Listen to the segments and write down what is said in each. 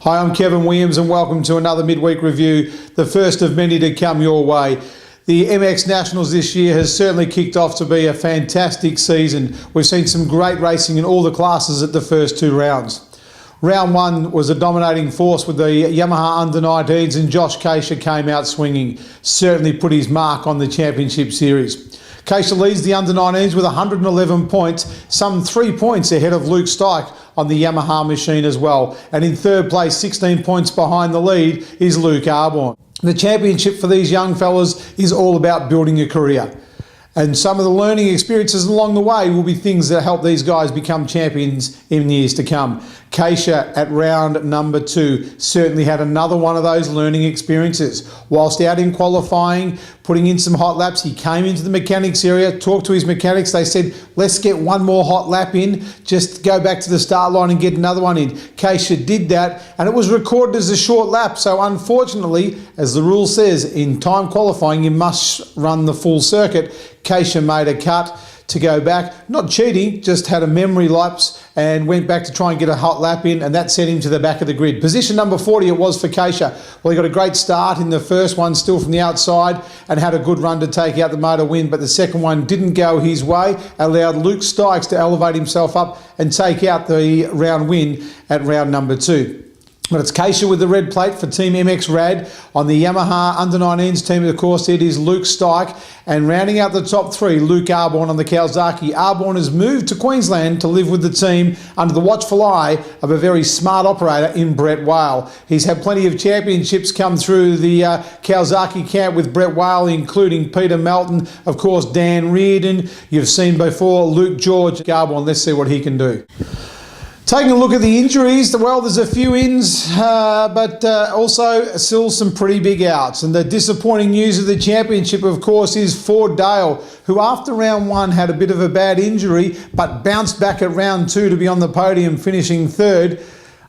Hi, I'm Kevin Williams and welcome to another midweek review, the first of many to come your way. The MX Nationals this year has certainly kicked off to be a fantastic season. We've seen some great racing in all the classes at the first two rounds. Round one was a dominating force with the Yamaha Under-19s, and Josh Kasher came out swinging. Certainly put his mark on the championship series. Kasher leads the Under-19s with 111 points, some 3 points ahead of Luke Stike on the Yamaha machine as well. And in third place, 16 points behind the lead, is Luke Arborn. The championship for these young fellas is all about building a career. And some of the learning experiences along the way will be things that help these guys become champions in years to come. Kasher at round number 2 certainly had another one of those learning experiences. Whilst out in qualifying, putting in some hot laps, he came into the mechanics area, talked to his mechanics. They said, let's get one more hot lap in, just go back to the start line and get another one in. Kasher did that, and it was recorded as a short lap. So unfortunately, as the rule says, in time qualifying, you must run the full circuit. Kasher made a cut to go back, not cheating, just had a memory lapse and went back to try and get a hot lap in, and that sent him to the back of the grid. Position number 40 it was for Kasher. Well, he got a great start in the first one, still from the outside, and had a good run to take out the motor win, but the second one didn't go his way, allowed Luke Stikes to elevate himself up and take out the round win at round number 2. But it's Kasher with the red plate for Team MX Rad. On the Yamaha Under-19s team, of course, it is Luke Stike. And rounding out the top 3, Luke Arborn on the Kawasaki. Arborn has moved to Queensland to live with the team under the watchful eye of a very smart operator in Brett Whale. He's had plenty of championships come through the Kawasaki camp with Brett Whale, including Peter Melton, of course, Dan Reardon. You've seen before Luke George. Arborn, let's see what he can do. Taking a look at the injuries, well, there's a few ins, but also still some pretty big outs. And the disappointing news of the championship, of course, is Ford Dale, who after round 1 had a bit of a bad injury, but bounced back at round 2 to be on the podium, finishing third.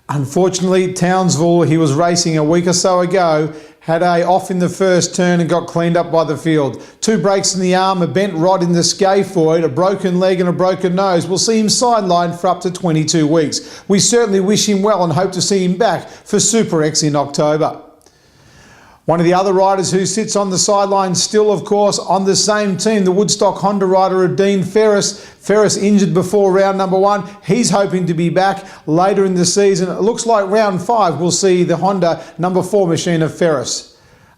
Unfortunately, Townsville, he was racing a week or so ago, had a off in the first turn and got cleaned up by the field. 2 breaks in the arm, a bent rod in the scaphoid, a broken leg and a broken nose. We'll see him sidelined for up to 22 weeks. We certainly wish him well and hope to see him back for Super X in October. One of the other riders who sits on the sidelines still, of course, on the same team, the Woodstock Honda rider Dean Ferris. Ferris injured before round number 1. He's hoping to be back later in the season. It looks like round 5 we'll see the Honda number 4 machine of Ferris.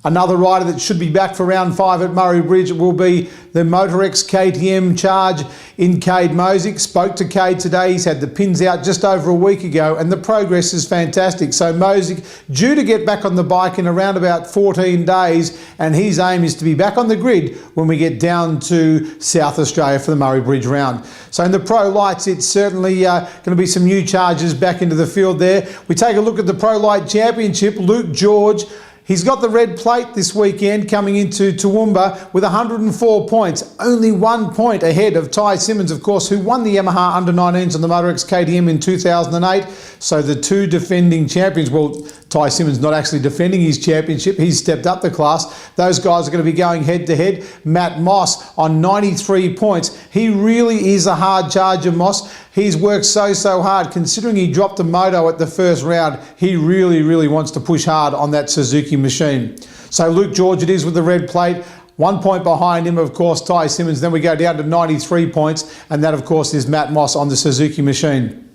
Another rider that should be back for round 5 at Murray Bridge will be the Motorex KTM charge in Cade Mosick. Spoke to Cade today. He's had the pins out just over a week ago and the progress is fantastic. So Mosick due to get back on the bike in around about 14 days, and his aim is to be back on the grid when we get down to South Australia for the Murray Bridge round. So in the Pro Lights, it's certainly going to be some new charges back into the field there. We take a look at the Pro Light Championship. Luke George, he's got the red plate this weekend coming into Toowoomba with 104 points, only 1 point ahead of Ty Simmons, of course, who won the Yamaha Under-19s on the Motorex KTM in 2008. So the 2 defending champions, well, Ty Simmons not actually defending his championship, he's stepped up the class. Those guys are going to be going head to head. Matt Moss on 93 points. He really is a hard charger, Moss. He's worked so hard. Considering he dropped a moto at the first round, he really wants to push hard on that Suzuki machine. So Luke George it is with the red plate. 1 point behind him, of course, Ty Simmons. Then we go down to 93 points, and that, of course, is Matt Moss on the Suzuki machine.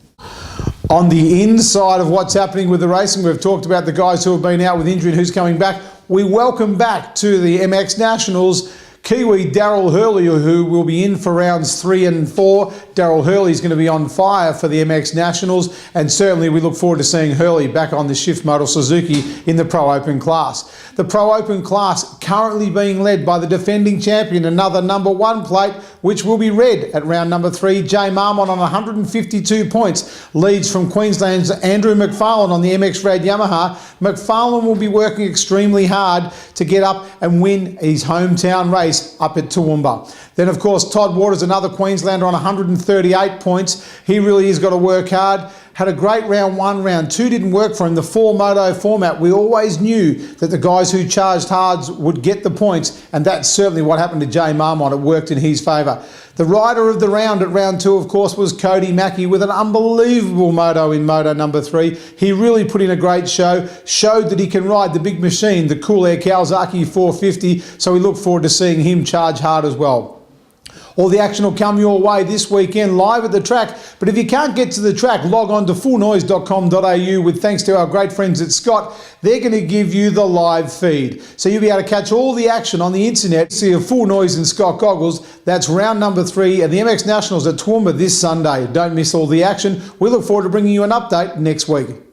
On the inside of what's happening with the racing, we've talked about the guys who have been out with injury and who's coming back. We welcome back to the MX Nationals Kiwi Daryl Hurley, who will be in for rounds 3 and 4. Daryl Hurley is going to be on fire for the MX Nationals, and certainly we look forward to seeing Hurley back on the Shift Model Suzuki in the Pro Open class. The Pro Open class currently being led by the defending champion, another number 1 plate, which will be red at round number 3. Jay Marmon on 152 points leads from Queensland's Andrew McFarlane on the MX Rad Yamaha. McFarlane will be working extremely hard to get up and win his hometown race up at Toowoomba. Then, of course, Todd Waters, another Queenslander on 138 points. He really has got to work hard. Had a great round 1, round 2 didn't work for him. The 4-moto format, we always knew that the guys who charged hard would get the points, and that's certainly what happened to Jay Marmon. It worked in his favour. The rider of the round at round 2, of course, was Cody Mackey with an unbelievable moto in moto number 3. He really put in a great show, showed that he can ride the big machine, the Cool Air Kawasaki 450, so we look forward to seeing him charge hard as well. All the action will come your way this weekend live at the track. But if you can't get to the track, log on to fullnoise.com.au with thanks to our great friends at Scott. They're going to give you the live feed. So you'll be able to catch all the action on the internet. See a Full Noise and Scott goggles. That's round number 3 at the MX Nationals at Toowoomba this Sunday. Don't miss all the action. We look forward to bringing you an update next week.